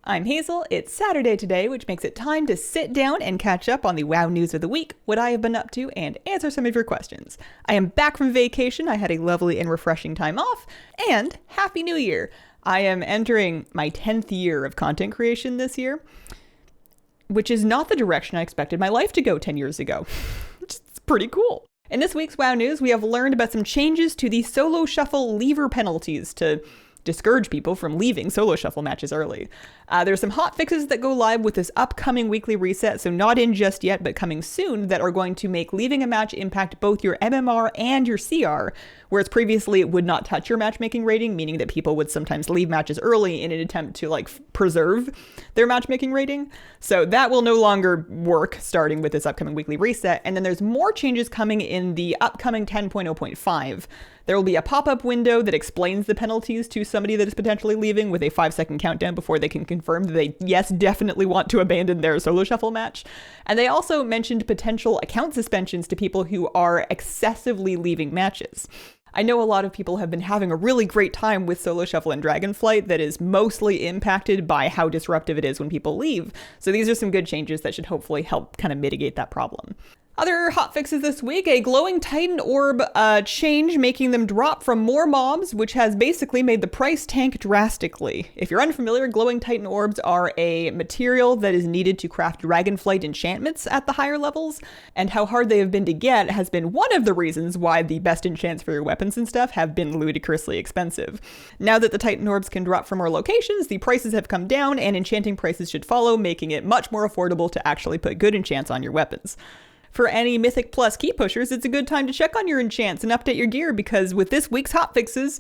I'm Hazel, it's Saturday today, which makes it time to sit down and catch up on the WoW news of the week, what I have been up to, and answer some of your questions. I am back from vacation, I had a lovely and refreshing time off, and Happy New Year! I am entering my 10th year of content creation this year, which is not the direction I expected my life to go 10 years ago. It's pretty cool. In this week's WoW news, we have learned about some changes to the solo shuffle lever penalties to discourage people from leaving solo shuffle matches early. There's some hotfixes that go live with this upcoming weekly reset, so not in just yet, but coming soon, that are going to make leaving a match impact both your MMR and your CR, whereas previously it would not touch your matchmaking rating, meaning that people would sometimes leave matches early in an attempt to preserve their matchmaking rating. So that will no longer work starting with this upcoming weekly reset. And then there's more changes coming in the upcoming 10.0.5. There will be a pop-up window that explains the penalties to somebody that is potentially leaving with a 5-second countdown before they can confirm that they, yes, definitely want to abandon their solo shuffle match. And they also mentioned potential account suspensions to people who are excessively leaving matches. I know a lot of people have been having a really great time with Solo Shuffle and Dragonflight that is mostly impacted by how disruptive it is when people leave. So these are some good changes that should hopefully help kind of mitigate that problem. Other hotfixes this week, a glowing Titan orb change making them drop from more mobs, which has basically made the price tank drastically. If you're unfamiliar, glowing Titan orbs are a material that is needed to craft Dragonflight enchantments at the higher levels, and how hard they have been to get has been one of the reasons why the best enchants for your weapons and stuff have been ludicrously expensive. Now that the Titan orbs can drop from more locations, the prices have come down and enchanting prices should follow, making it much more affordable to actually put good enchants on your weapons. For any Mythic Plus key pushers, it's a good time to check on your enchants and update your gear, because with this week's hotfixes,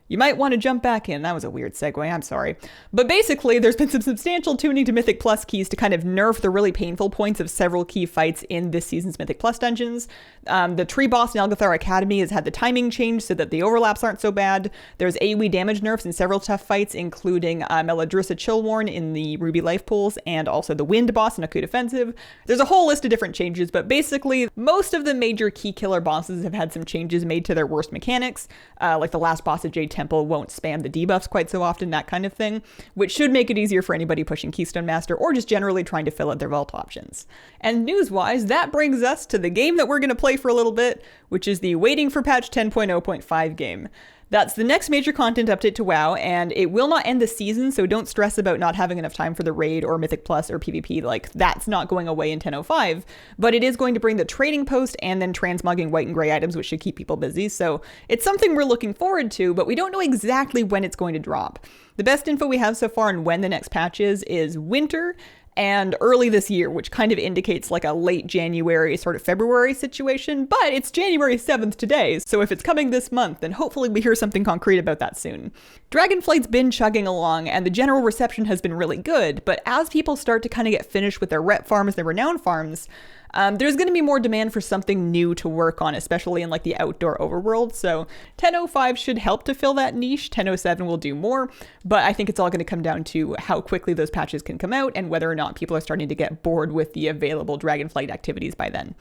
you might want to jump back in. That was a weird segue, I'm sorry. But basically, there's been some substantial tuning to Mythic Plus keys to kind of nerf the really painful points of several key fights in this season's Mythic Plus dungeons. The tree boss in Elgathar Academy has had the timing changed so that the overlaps aren't so bad. There's AoE damage nerfs in several tough fights, including Meladrissa Chillworn in the Ruby Life Pools, and also the Wind boss in Akut Offensive. There's a whole list of different changes, but basically, most of the major key killer bosses have had some changes made to their worst mechanics, like the last boss at Jade Temple won't spam the debuffs quite so often, that kind of thing, which should make it easier for anybody pushing Keystone Master or just generally trying to fill out their vault options. And news-wise, that brings us to the game that we're going to play for a little bit, which is the Waiting for Patch 10.0.5 game. That's the next major content update to WoW, and it will not end the season, so don't stress about not having enough time for the raid or Mythic Plus or PvP. That's not going away in 10.05, but it is going to bring the trading post and then transmugging white and gray items, which should keep people busy. So it's something we're looking forward to, but we don't know exactly when it's going to drop. The best info we have so far on when the next patch is winter and early this year, which kind of indicates like a late January, sort of February situation, but it's January 7th today, so if it's coming this month, then hopefully we hear something concrete about that soon. Dragonflight's been chugging along, and the general reception has been really good, but as people start to kind of get finished with their rep farms, their renown farms, there's going to be more demand for something new to work on, especially in the outdoor overworld. So 10.05 should help to fill that niche. 10.07 will do more, but I think it's all going to come down to how quickly those patches can come out and whether or not people are starting to get bored with the available Dragonflight activities by then.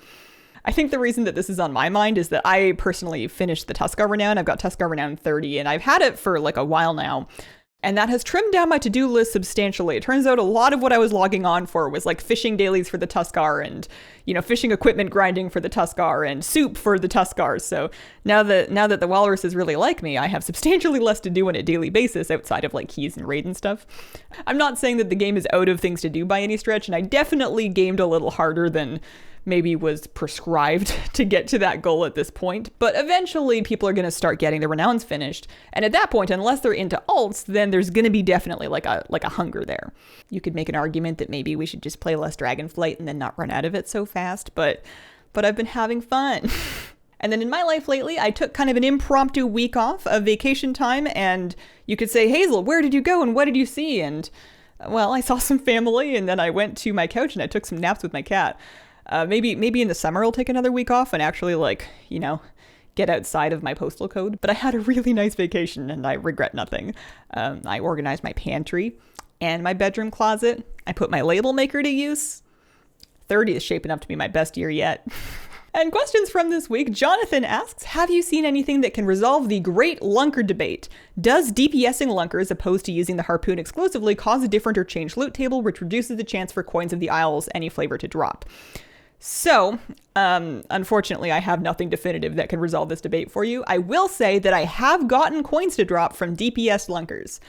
I think the reason that this is on my mind is that I personally finished the Tuskar Renown. I've got Tuskar Renown 30, and I've had it for a while now. And that has trimmed down my to-do list substantially. It turns out a lot of what I was logging on for was fishing dailies for the Tuskar and, fishing equipment grinding for the Tuskar and soup for the Tuskar. So now that the walruses really like me, I have substantially less to do on a daily basis outside of keys and raid and stuff. I'm not saying that the game is out of things to do by any stretch, and I definitely gamed a little harder than maybe was prescribed to get to that goal at this point, but eventually people are going to start getting the renowns finished, and at that point, unless they're into alts, then there's going to be definitely a hunger there. You could make an argument that maybe we should just play less Dragonflight and then not run out of it so fast, but I've been having fun. And then in my life lately, I took kind of an impromptu week off of vacation time, and you could say, Hazel, where did you go and what did you see? And well, I saw some family, and then I went to my couch and I took some naps with my cat. Maybe in the summer I'll take another week off and actually get outside of my postal code. But I had a really nice vacation and I regret nothing. I organized my pantry and my bedroom closet. I put my label maker to use. 30 is shaping up to be my best year yet. And questions from this week. Jonathan asks, have you seen anything that can resolve the great Lunker debate? Does DPSing Lunker as opposed to using the harpoon exclusively cause a different or changed loot table, which reduces the chance for coins of the Isles any flavor to drop? So, unfortunately, I have nothing definitive that can resolve this debate for you. I will say that I have gotten coins to drop from DPS Lunkers.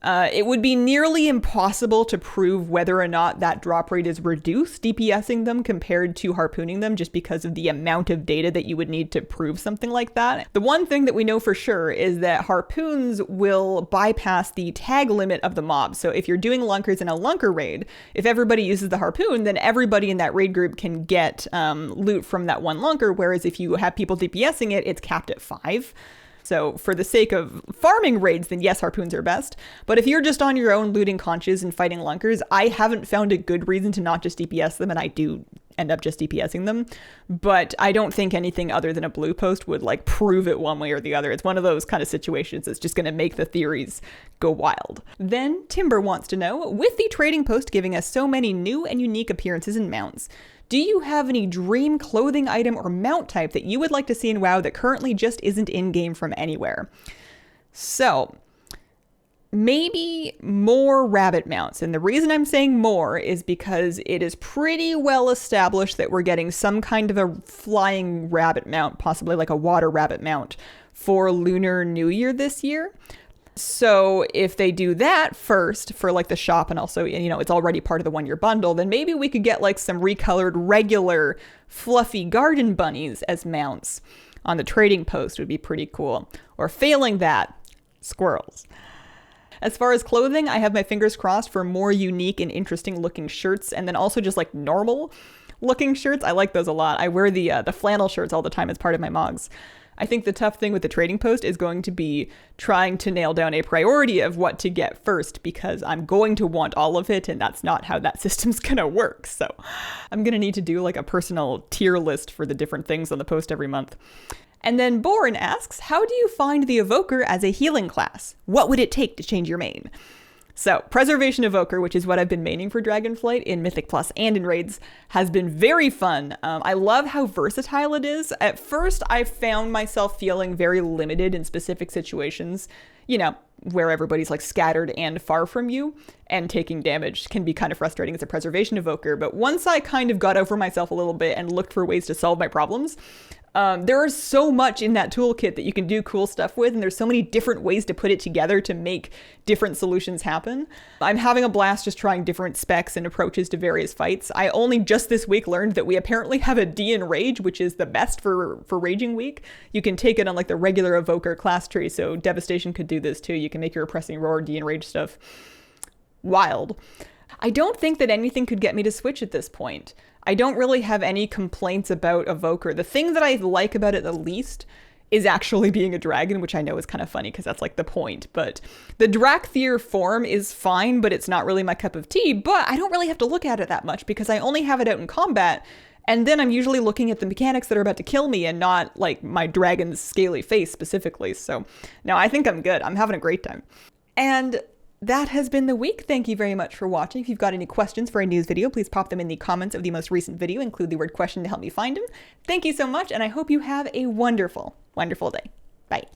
It would be nearly impossible to prove whether or not that drop rate is reduced DPSing them compared to harpooning them, just because of the amount of data that you would need to prove something like that. The one thing that we know for sure is that harpoons will bypass the tag limit of the mob. So if you're doing Lunkers in a Lunker raid, if everybody uses the harpoon, then everybody in that raid group can get loot from that one Lunker, whereas if you have people DPSing it, it's capped at 5. So for the sake of farming raids, then yes, harpoons are best. But if you're just on your own looting conches and fighting Lunkers, I haven't found a good reason to not just DPS them, and I do end up just DPSing them. But I don't think anything other than a blue post would like prove it one way or the other. It's one of those kind of situations that's just going to make the theories go wild. Then Timber wants to know, with the trading post giving us so many new and unique appearances and mounts, do you have any dream clothing item or mount type that you would like to see in WoW that currently just isn't in-game from anywhere? So, maybe more rabbit mounts. And the reason I'm saying more is because it is pretty well established that we're getting some kind of a flying rabbit mount, possibly like a water rabbit mount, for Lunar New Year this year. So if they do that first for like the shop, and also, you know, it's already part of the 1 year bundle, then maybe we could get like some recolored regular fluffy garden bunnies as mounts on the trading post. Would be pretty cool. Or failing that, squirrels. As far as clothing, I have my fingers crossed for more unique and interesting looking shirts, and then also just like normal looking shirts. I like those a lot. I wear the flannel shirts all the time as part of my mogs. I think the tough thing with the trading post is going to be trying to nail down a priority of what to get first, because I'm going to want all of it, and that's not how that system's gonna work. So I'm gonna need to do like a personal tier list for the different things on the post every month. And then Bourne asks, how do you find the Evoker as a healing class? What would it take to change your main? So, Preservation Evoker, which is what I've been maining for Dragonflight in Mythic Plus and in raids, has been very fun. I love how versatile it is. At first, I found myself feeling very limited in specific situations, you know, where everybody's like scattered and far from you, and taking damage can be kind of frustrating as a Preservation Evoker. But once I kind of got over myself a little bit and looked for ways to solve my problems, there is so much in that toolkit that you can do cool stuff with, and there's so many different ways to put it together to make different solutions happen. I'm having a blast just trying different specs and approaches to various fights. I only just this week learned that we apparently have a D in Rage, which is the best for Raging Week. You can take it on like the regular Evoker class tree, so Devastation could do this too. You can make your Oppressing Roar D in Rage stuff. Wild. I don't think that anything could get me to switch at this point. I don't really have any complaints about Evoker. The thing that I like about it the least is actually being a dragon, which I know is kind of funny because that's like the point. But the Drakthir form is fine, but it's not really my cup of tea. But I don't really have to look at it that much because I only have it out in combat. And then I'm usually looking at the mechanics that are about to kill me and not like my dragon's scaly face specifically. So no, I think I'm good. I'm having a great time. And that has been the week. Thank you very much for watching. If you've got any questions for a news video, please pop them in the comments of the most recent video. Include the word question to help me find them. Thank you so much, and I hope you have a wonderful, wonderful day. Bye.